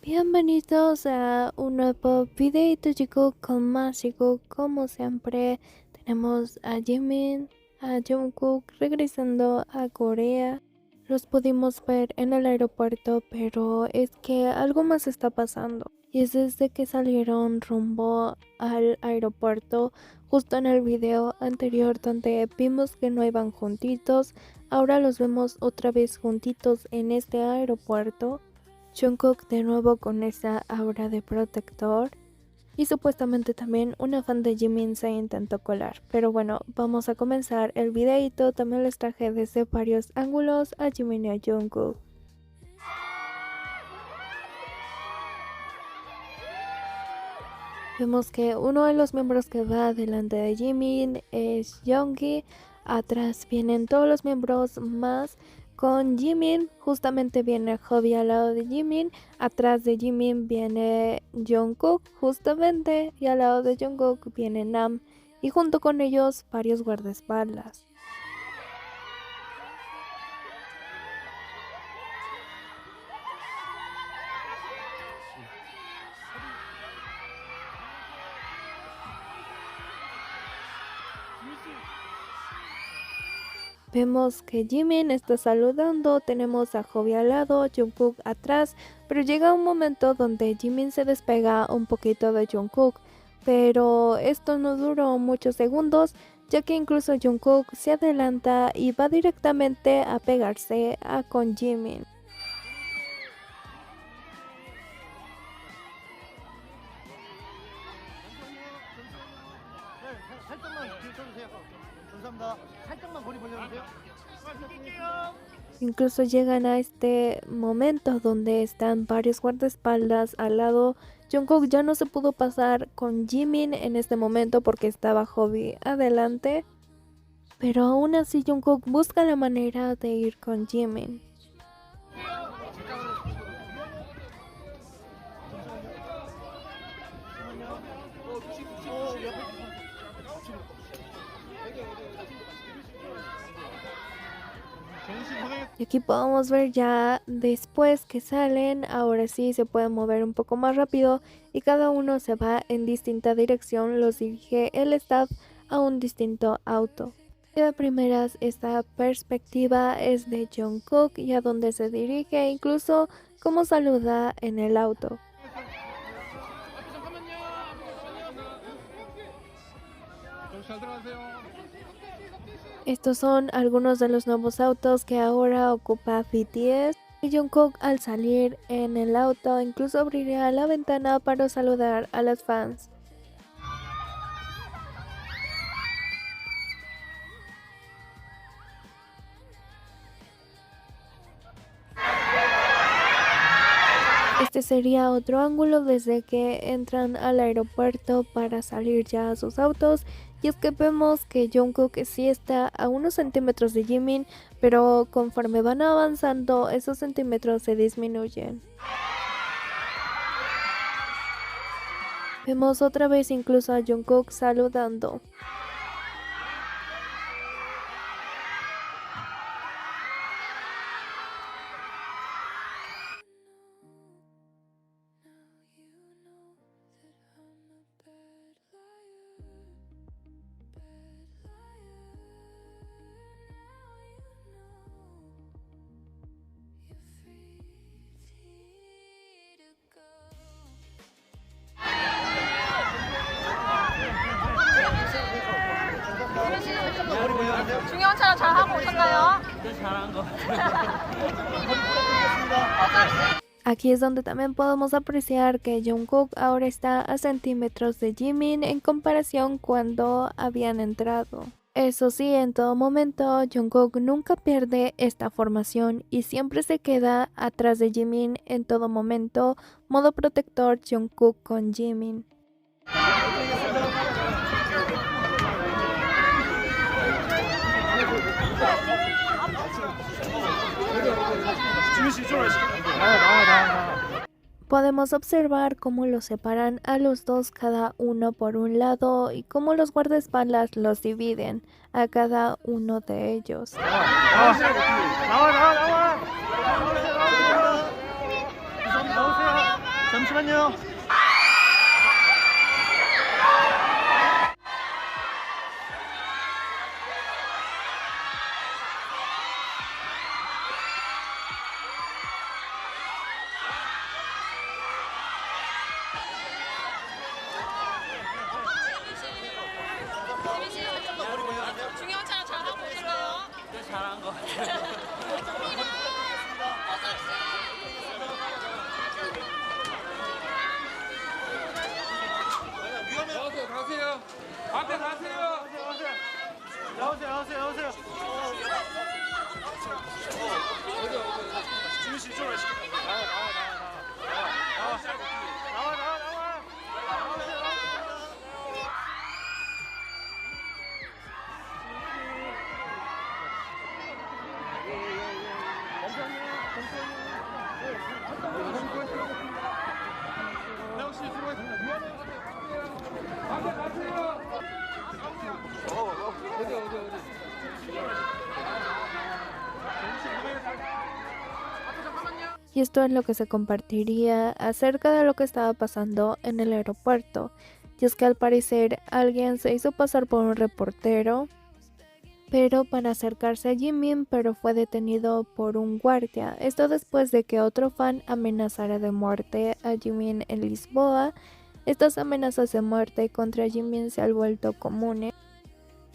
Bienvenidos a un nuevo videito chicos con más chicos. Como siempre tenemos a Jimin, a Jungkook regresando a Corea. Los pudimos ver en el aeropuerto, pero es que algo más está pasando. Y es desde que salieron rumbo al aeropuerto, justo en el video anterior donde vimos que no iban juntitos, ahora los vemos otra vez juntitos en este aeropuerto. Jungkook de nuevo con esa aura de protector. Y supuestamente también una fan de Jimin se intentó colar. Pero bueno, vamos a comenzar el videito. También les traje desde varios ángulos a Jimin y a Jungkook. Vemos que uno de los miembros que va delante de Jimin es Yoongi. Atrás vienen todos los miembros más. Con Jimin justamente viene Hobi al lado de Jimin. Atrás de Jimin viene Jungkook justamente. Y al lado de Jungkook viene Nam. Y junto con ellos varios guardaespaldas. Vemos que Jimin está saludando, tenemos a Hobi al lado, Jungkook atrás, pero llega un momento donde Jimin se despega un poquito de Jungkook, pero esto no duró muchos segundos, ya que incluso Jungkook se adelanta y va directamente a pegarse con Jimin. Incluso llegan a este momento donde están varios guardaespaldas al lado. Jungkook ya no se pudo pasar con Jimin en este momento porque estaba Hobi adelante. Pero aún así Jungkook busca la manera de ir con Jimin. Y aquí podemos ver ya después que salen, ahora sí se pueden mover un poco más rápido y cada uno se va en distinta dirección, los dirige el staff a un distinto auto. Y de primeras esta perspectiva es de Jungkook y a donde se dirige, incluso cómo saluda en el auto. Estos son algunos de los nuevos autos que ahora ocupa BTS. Y Jungkook al salir en el auto incluso abriría la ventana para saludar a las fans. Este sería otro ángulo desde que entran al aeropuerto para salir ya a sus autos. Y es que vemos que Jungkook sí está a unos centímetros de Jimin, pero conforme van avanzando esos centímetros se disminuyen. Vemos otra vez incluso a Jungkook saludando. 중요한 촬영 잘 하고 오셨나요? Aquí es donde también podemos apreciar que Jungkook ahora está a centímetros de Jimin en comparación cuando habían entrado. Eso sí, en todo momento Jungkook nunca pierde esta formación y siempre se queda atrás de Jimin en todo momento, modo protector Jungkook con Jimin. Podemos observar cómo los separan a los dos cada uno por un lado y cómo los guardaespaldas los dividen a cada uno de ellos. 잠시만요. 중요한 촬영 잘 하고 오실까요? 잘한 거 같아요. 나오세요, 가세요. 앞에 가세요. 나오세요. 지민 씨 이쪽으로 하시죠. 나와. 혜영 씨 수고하셨습니다. 미안해요. 앞에 가세요. 어디. Y esto es lo que se compartiría acerca de lo que estaba pasando en el aeropuerto. Y es que al parecer alguien se hizo pasar por un reportero, pero para acercarse a Jimin, pero fue detenido por un guardia. Esto después de que otro fan amenazara de muerte a Jimin en Lisboa. Estas amenazas de muerte contra Jimin se han vuelto comunes.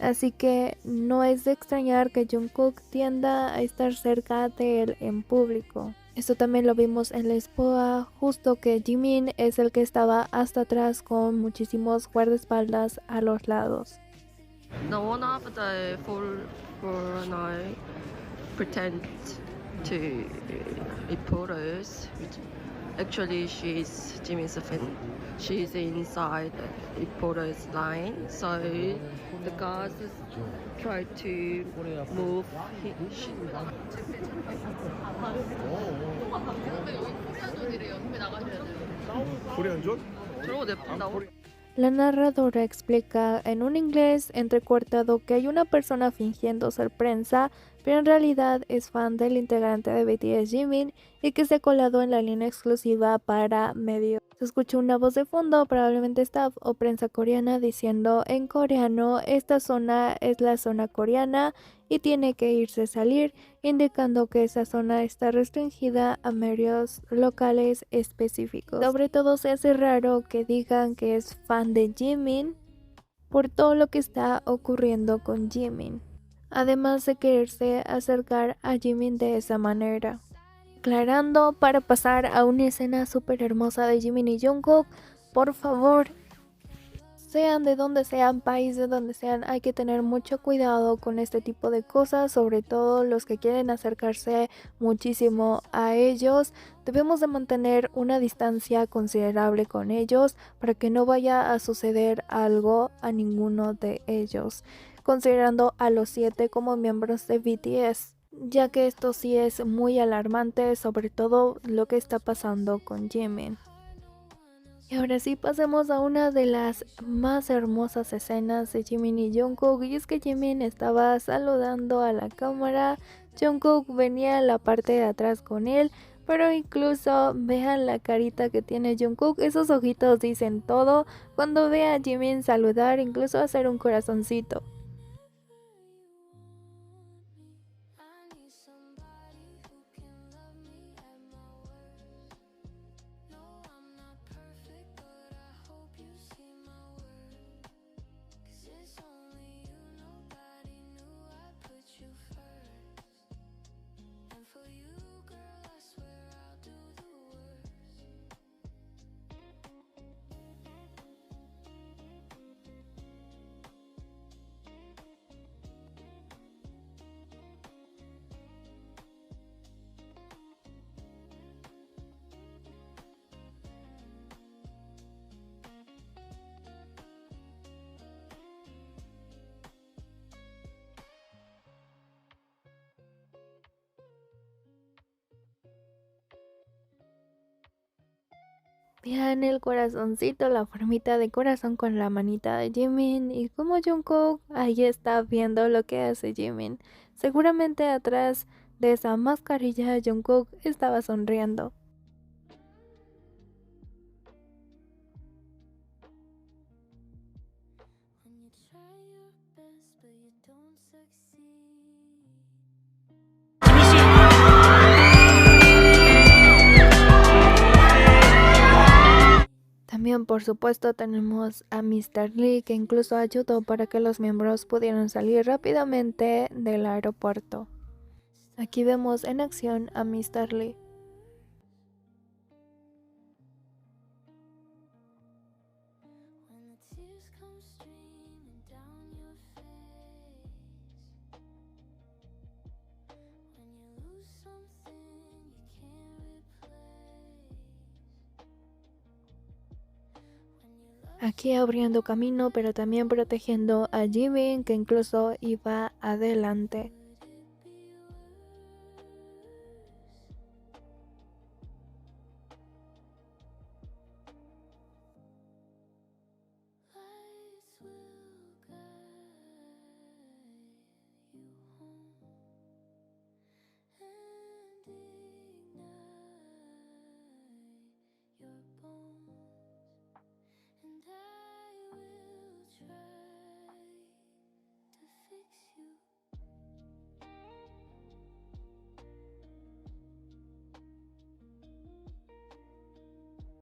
Así que no es de extrañar que Jungkook tienda a estar cerca de él en público. Esto también lo vimos en Lisboa, justo que Jimin es el que estaba hasta atrás con muchísimos guardaespaldas a los lados. No one of the foreigners pretend to reporters. Actually, she's Jimin's fan. She's inside the reporter's line, so the guards try to move. 코리안존? 저러고 내본다고? La narradora explica en un inglés entrecortado que hay una persona fingiendo ser prensa, pero en realidad es fan del integrante de BTS Jimin y que se ha colado en la línea exclusiva para medios. Se escucha una voz de fondo, probablemente staff o prensa coreana, diciendo en coreano: esta zona es la zona coreana y tiene que irse a salir, indicando que esa zona está restringida a medios locales específicos. Sobre todo se hace raro que digan que es fan de Jimin por todo lo que está ocurriendo con Jimin, además de quererse acercar a Jimin de esa manera. Aclarando, para pasar a una escena súper hermosa de Jimin y Jungkook, por favor, sean de donde sean, país de donde sean, hay que tener mucho cuidado con este tipo de cosas, sobre todo los que quieren acercarse muchísimo a ellos. Debemos de mantener una distancia considerable con ellos para que no vaya a suceder algo a ninguno de ellos, considerando a los 7 como miembros de BTS, ya que esto sí es muy alarmante, sobre todo lo que está pasando con Jimin. Y ahora sí pasemos a una de las más hermosas escenas de Jimin y Jungkook, y es que Jimin estaba saludando a la cámara, Jungkook venía en la parte de atrás con él, pero incluso vean la carita que tiene Jungkook, esos ojitos dicen todo. Cuando ve a Jimin saludar, incluso hacer un corazoncito. Vean el corazoncito, la formita de corazón con la manita de Jimin, y como Jungkook ahí está viendo lo que hace Jimin. Seguramente atrás de esa mascarilla Jungkook estaba sonriendo. También, por supuesto, tenemos a Mr. Lee, que incluso ayudó para que los miembros pudieran salir rápidamente del aeropuerto. Aquí vemos en acción a Mr. Lee. Aquí abriendo camino, pero también protegiendo a Jimin, que incluso iba adelante.